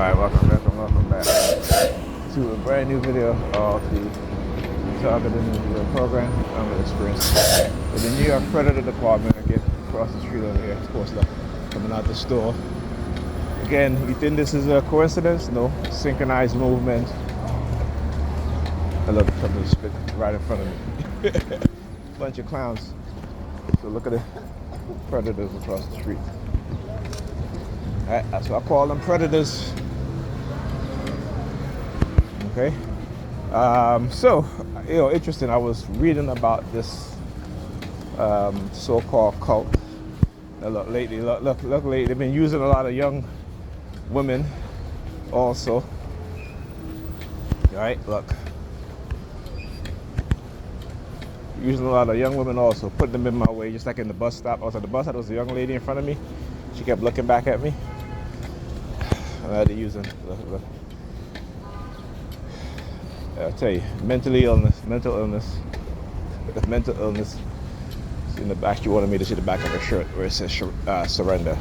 Alright, welcome back to a brand new video of the targeted individual program. I'm an experience with the New York Predator Department. Again, across the street over here, of course, look, coming out the store. Again, you think this is a coincidence? No, synchronized movement. I love the company spit right in front of me. Bunch of clowns. So look at the predators across the street. Alright, so I call them predators. Okay. So, interesting. I was reading about this so-called cult. Now look, lately, they've been using a lot of young women also. Right, look. Using a lot of young women also, putting them in my way, just like in the bus stop. I was at the bus stop, there was a young lady in front of me. She kept looking back at me. I had to use them. Look. I tell you, mental illness. In the back, she wanted me to see the back of her shirt where it says surrender.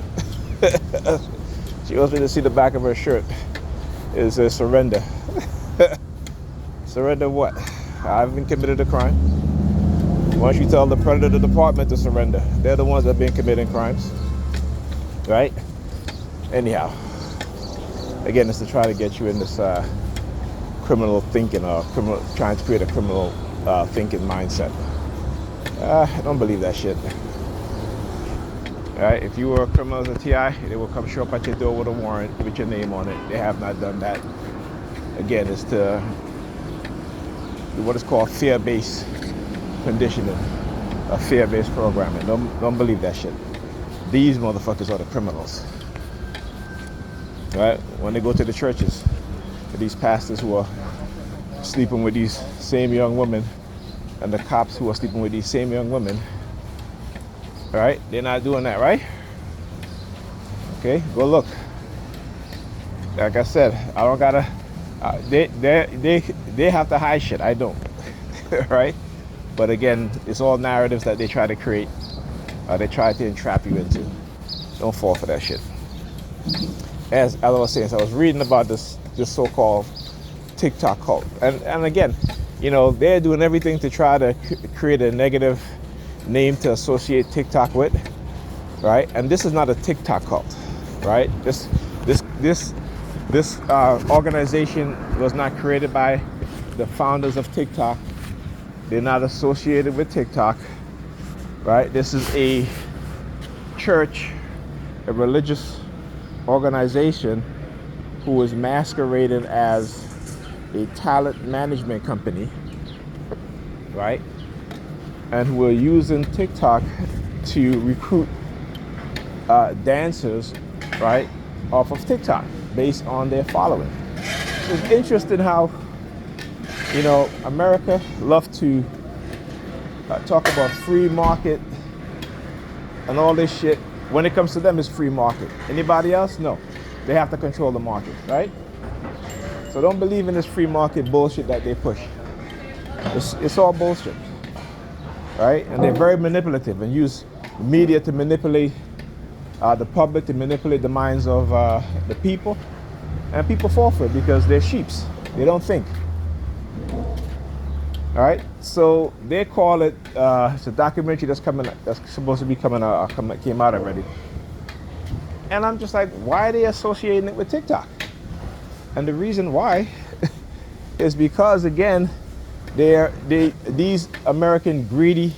She wants me to see the back of her shirt. It says surrender. Surrender what? I haven't committed a crime. Why don't you tell the Predator Department to surrender? They're the ones that have been committing crimes. Right? Anyhow. Again, it's to try to get you in this criminal thinking or trying to create a criminal thinking mindset. I don't believe that shit. All right, if you were a criminal as a TI, they will come show up at your door with a warrant with your name on it. They have not done that. Again, it's to what is called fear-based conditioning, a fear-based programming. Don't believe that shit. These motherfuckers are the criminals. Right? When they go to the churches, these pastors who are sleeping with these same young women and the cops who are sleeping with these same young women, right? They're not doing that, right? Okay, go look. Like I said, I don't gotta. They have to hide shit. I don't, right? But again, it's all narratives that they try to create. They try to entrap you into. Don't fall for that shit. As I was saying, so I was reading about this so-called TikTok cult, and again, they're doing everything to try to create a negative name to associate TikTok with, right? And this is not a TikTok cult, right? This organization was not created by the founders of TikTok. They're not associated with TikTok, right? This is a church, a religious organization who is masquerading as a talent management company, right? And who are using TikTok to recruit dancers, right, off of TikTok based on their following. It's interesting how, America love to talk about free market and all this shit. When it comes to them, it's free market. Anybody else? No. They have to control the market, right? So don't believe in this free market bullshit that they push. It's all bullshit, right? And they're very manipulative and use media to manipulate the public, to manipulate the minds of the people. And people fall for it because they're sheeps. They don't think. All right, so they call it. It's a documentary that's supposed to be came out already. And I'm just like, why are they associating it with TikTok? And the reason why is because, again, these American greedy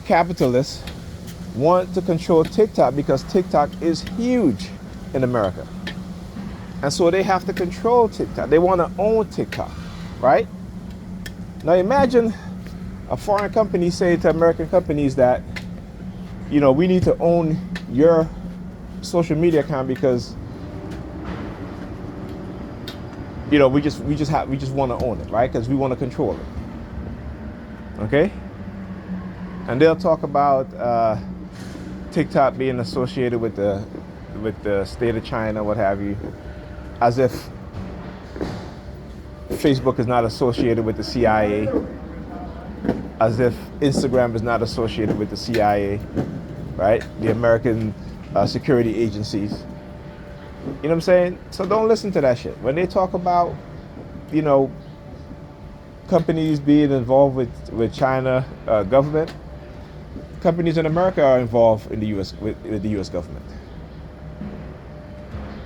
capitalists want to control TikTok because TikTok is huge in America, and so they have to control TikTok. They want to own TikTok, right? Now imagine a foreign company say to American companies that, we need to own your social media account because, we just want to own it, right? Because we want to control it. Okay? And they'll talk about TikTok being associated with the state of China, what have you, as if Facebook is not associated with the CIA, as if Instagram is not associated with the CIA, right? The American security agencies, You know what I'm saying? So don't listen to that shit. When they talk about, you know, companies being involved with China government, companies in America are involved in the U.S. with the U.S. government.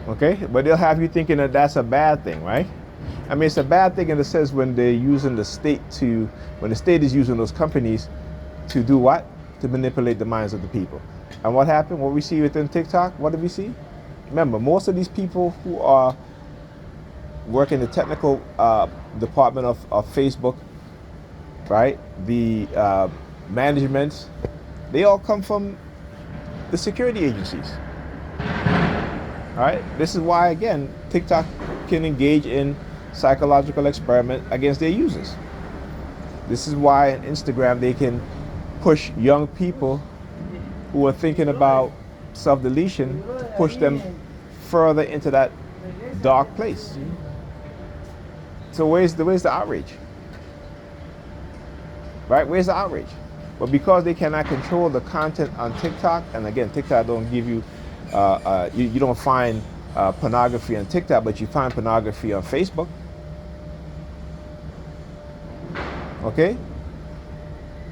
Okay, but they'll have you thinking that that's a bad thing, right? I mean, it's a bad thing in the sense when they're using when the state is using those companies to do what? To manipulate the minds of the people. And what happened? What we see within TikTok, what did we see? Remember, most of these people who are working the technical department of Facebook, right? The management, they all come from the security agencies. All right. This is why, again, TikTok can engage in psychological experiment against their users. This is why on Instagram they can push young people who are thinking about self-deletion to push them further into that dark place. So where's the outrage? Right? Where's the outrage? But because they cannot control the content on TikTok, and again, TikTok don't give you, you don't find pornography on TikTok, but you find pornography on Facebook. Okay?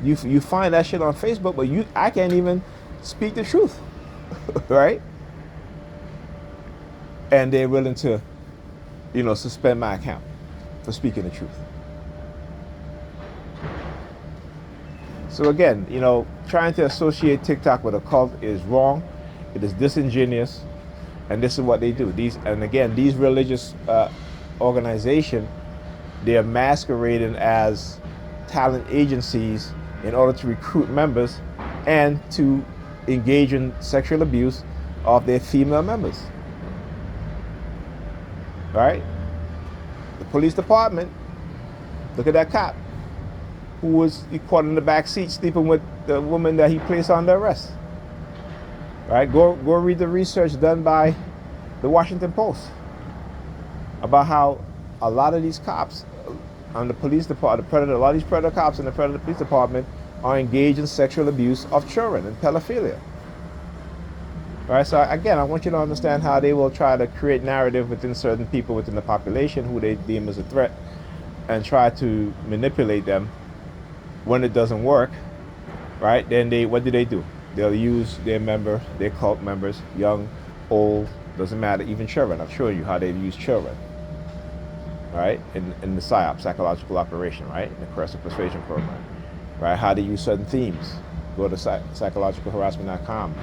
You find that shit on Facebook, but I can't even speak the truth, right? And they're willing to, suspend my account for speaking the truth. So again, trying to associate TikTok with a cult is wrong. It is disingenuous, and this is what they do. These religious organizations, they are masquerading as talent agencies in order to recruit members and to engage in sexual abuse of their female members. Right? The police department, look at that cop who was caught in the back seat sleeping with the woman that he placed under arrest. Right? Go read the research done by the Washington Post about how a lot of these cops on the police department, a lot of these predator cops in the predator police department are engaged in sexual abuse of children and pedophilia. Right? So again, I want you to understand how they will try to create narrative within certain people within the population who they deem as a threat and try to manipulate them. When it doesn't work, right, then what do? They'll use their cult members, young, old, doesn't matter, even children. I've shown you how they've used children, right, in the PSYOP, psychological operation, right, in the coercive persuasion program, right, how they use certain themes. Go to psychologicalharassment.com,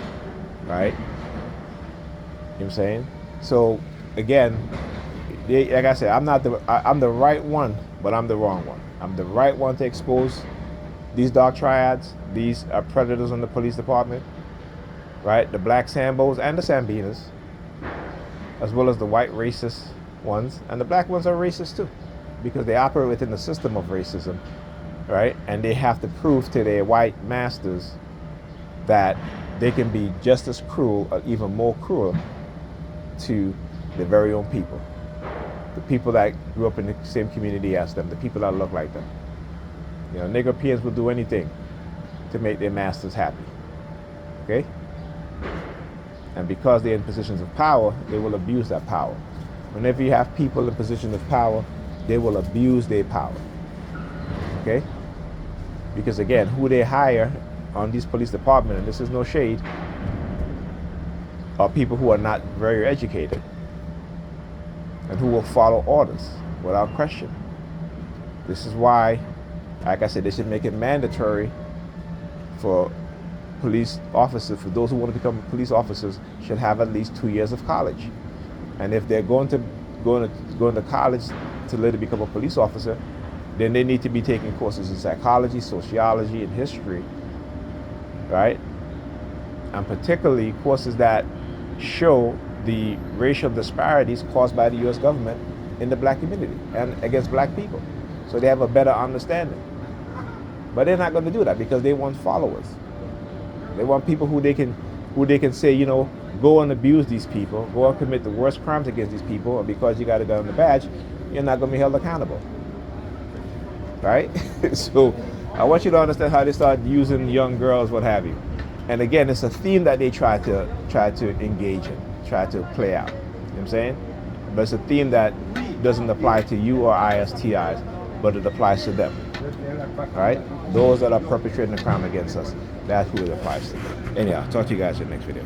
right, you know what I'm saying? So, again, like I said, I'm the right one, but I'm the wrong one. I'm the right one to expose these dark triads, these predators in the police department, right? The black Sambos and the Sambinas, as well as the white racist ones. And the black ones are racist too, because they operate within the system of racism, right? And they have to prove to their white masters that they can be just as cruel or even more cruel to their very own people. The people that grew up in the same community as them, the people that look like them. Negropeans will do anything to make their masters happy. Okay? And because they're in positions of power, they will abuse that power. Whenever you have people in positions of power, they will abuse their power. Okay? Because again, who they hire on these police departments, and this is no shade, are people who are not very educated and who will follow orders without question. This is why, like I said, they should make it mandatory for police officers, for those who want to become police officers, should have at least 2 years of college. And if they're going to college to later become a police officer, then they need to be taking courses in psychology, sociology, and history, right? And particularly courses that show the racial disparities caused by the U.S. government in the black community and against black people, so they have a better understanding. But they're not going to do that because they want followers. They want people who they can say, go and abuse these people, go and commit the worst crimes against these people, and because you got a gun and a badge, you're not going to be held accountable. Right? So I want you to understand how they start using young girls, what have you. And again, it's a theme that they try to engage in, try to play out. what I'm saying? But it's a theme that doesn't apply to you or ISTIs, but it applies to them. Right? Those that are perpetrating the crime against us. That's who it applies to. Anyhow, talk to you guys in the next video.